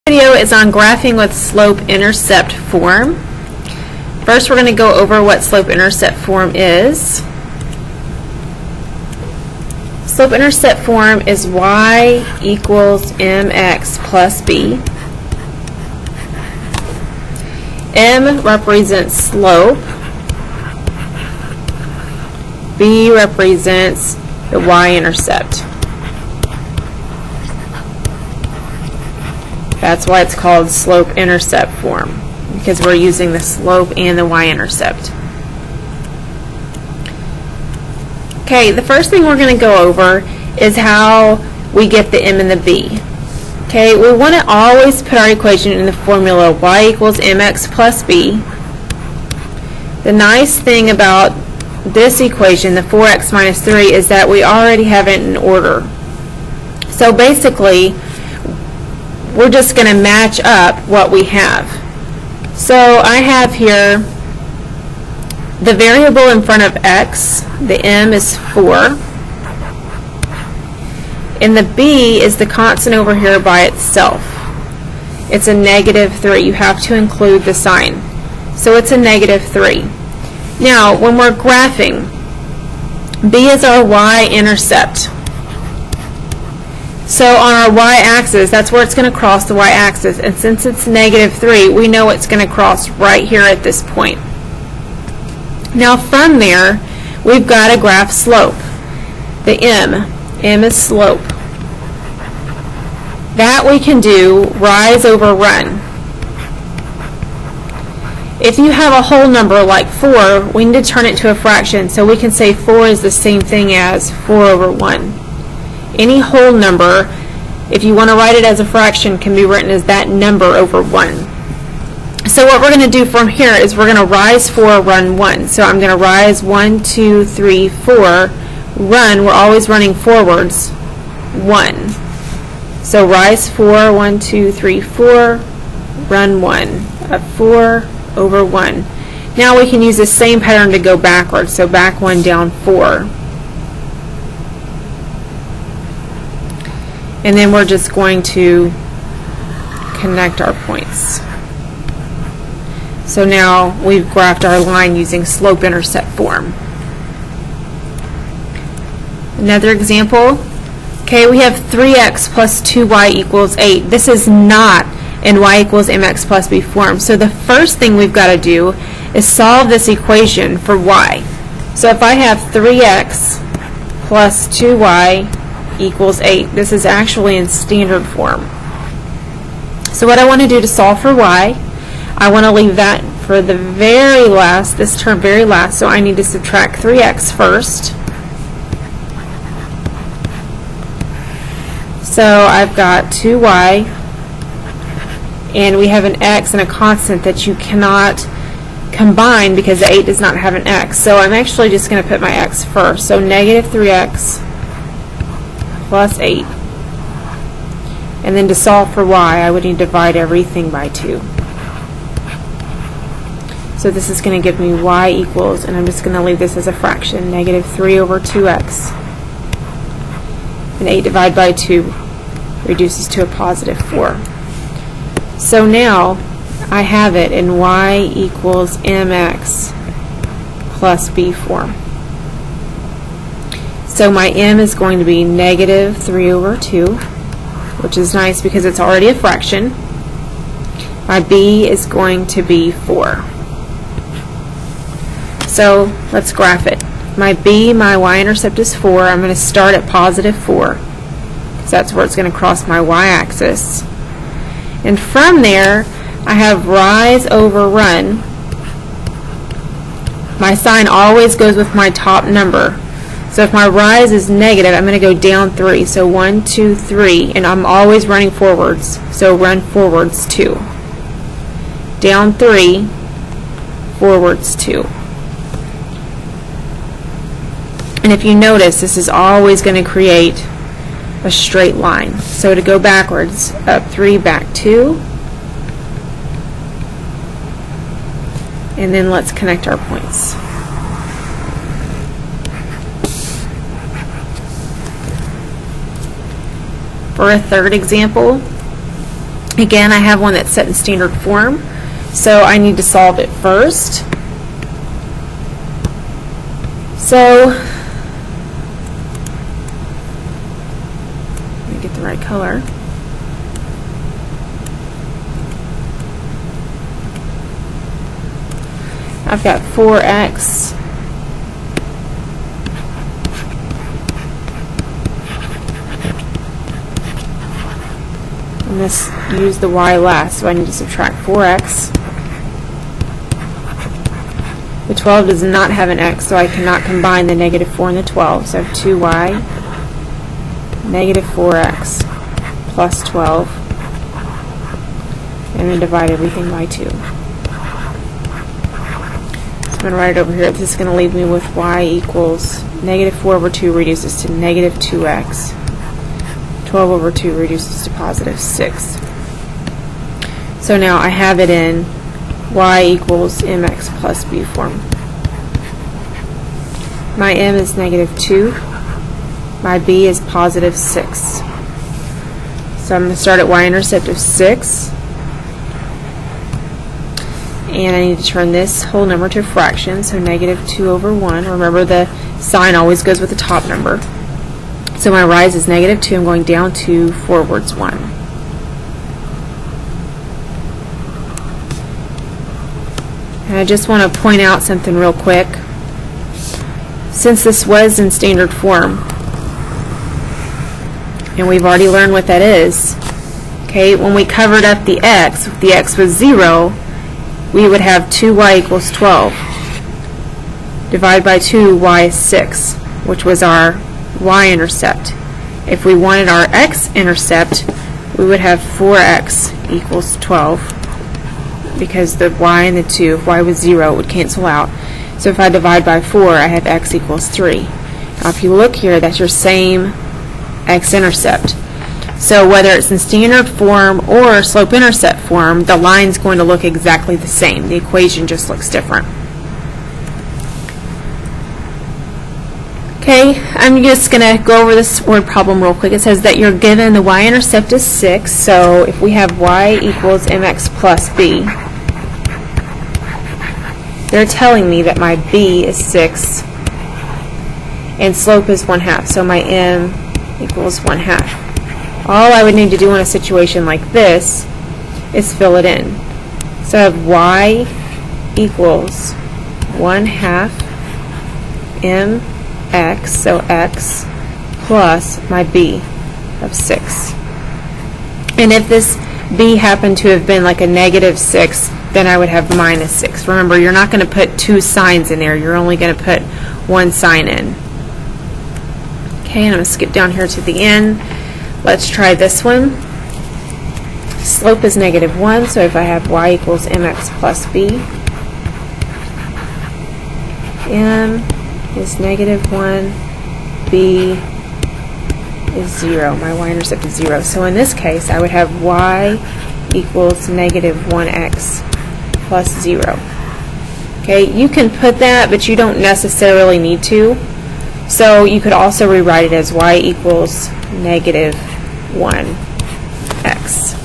Video is on graphing with slope-intercept form. First, we're going to go over what slope-intercept form is. Slope-intercept form is y equals mx plus b. M represents slope. B represents the y-intercept. That's why it's called slope-intercept form, because we're using the slope and the y-intercept. Okay, the first thing we're going to go over is how we get the m and the b. Okay, we want to always put our equation in the formula y equals mx plus b. The nice thing about this equation, the 4x minus 3, is that we already have it in order. So basically, we're just going to match up what we have. So I have here the variable in front of x, the m is 4, and the b is the constant over here by itself. It's a -3. You have to include the sign. So it's a -3. Now, when we're graphing, b is our y-intercept. So on our y-axis, that's where it's going to cross the y-axis, and since it's -3, we know it's going to cross right here at this point. Now from there, we've got to graph slope. The m is slope. That we can do rise over run. If you have a whole number like 4, we need to turn it to a fraction, so we can say 4 is the same thing as 4 over 1. Any whole number, if you want to write it as a fraction, can be written as that number over 1. So what we're going to do from here is we're going to rise 4, run 1. So I'm going to rise 1, 2, 3, 4, run, we're always running forwards, 1. So rise 4, 1, 2, 3, 4, run 1, up 4 over 1. Now we can use the same pattern to go backwards, so back 1, down 4. And then we're just going to connect our points. So now we've graphed our line using slope-intercept form. Another example. Okay, we have 3x plus 2y equals 8. This is not in y equals mx plus b form. So the first thing we've got to do is solve this equation for y. So if I have 3x plus 2y equals 8. This is actually in standard form. So what I want to do to solve for y, I want to leave that for the very last, this term very last, so I need to subtract 3x first. So I've got 2y, and we have an x and a constant that you cannot combine because the 8 does not have an x. So I'm actually just going to put my x first. So -3x plus 8. And then to solve for y, I would need to divide everything by 2. So this is going to give me y equals, and I'm just going to leave this as a fraction, -3 over 2x. And 8 divided by 2 reduces to a +4. So now I have it in y equals mx plus b form. So my m is going to be -3 over 2, which is nice because it's already a fraction. My b is going to be 4. So let's graph it. My b, my y-intercept is 4. I'm going to start at +4, because that's where it's going to cross my y-axis. And from there, I have rise over run. My sign always goes with my top number. So if my rise is negative, I'm going to go down 3. So 1, 2, 3, and I'm always running forwards. So run forwards 2. Down 3, forwards 2. And if you notice, this is always going to create a straight line. So to go backwards, up 3, back 2. And then let's connect our points. For a third example, Again, I have one that's set in standard form, so I need to solve it first. So, let me get the right color. I've got 4x and this used the y last, so I need to subtract 4x. The 12 does not have an x, so I cannot combine the negative 4 and the 12, so I have 2y, negative 4x, plus 12, and then divide everything by 2. I'm going to write it over here. This is going to leave me with y equals negative 4 over 2 reduces to negative 2x. 12 over 2 reduces to positive 6. So now I have it in y equals mx plus b form. My m is negative 2. My b is positive 6. So I'm going to start at y-intercept of 6. And I need to turn this whole number to a fraction, so negative 2 over 1. Remember, the sign always goes with the top number. So my rise is negative 2. I'm going down 2, forwards 1. And I just want to point out something real quick. Since this was in standard form, and we've already learned what that is, okay, when we covered up the x, if the x was 0, we would have 2y equals 12. Divide by 2, y is 6, which was our y-intercept. If we wanted our x-intercept, we would have 4x equals 12, because the y and the 2, if y was 0, it would cancel out. So if I divide by 4, I have x equals 3. Now if you look here, that's your same x-intercept. So whether it's in standard form or slope-intercept form, the line's going to look exactly the same. The equation just looks different. Okay, I'm just going to go over this word problem real quick. It says that you're given the y-intercept is 6, so if we have y equals mx plus b, they're telling me that my b is 6 and slope is 1/2, so my m equals 1/2. All I would need to do in a situation like this is fill it in. So I have y equals 1/2 mx, so x, plus my b of 6. And if this b happened to have been like a negative 6, then I would have minus 6. Remember, you're not going to put two signs in there. You're only going to put one sign in. Okay, and I'm going to skip down here to the end. Let's try this one. Slope is negative 1, so if I have y equals mx plus b, m is negative 1, b is 0. My y-intercept is 0. So in this case, I would have y equals negative 1x plus 0. Okay, you can put that, but you don't necessarily need to. So you could also rewrite it as y equals negative 1x.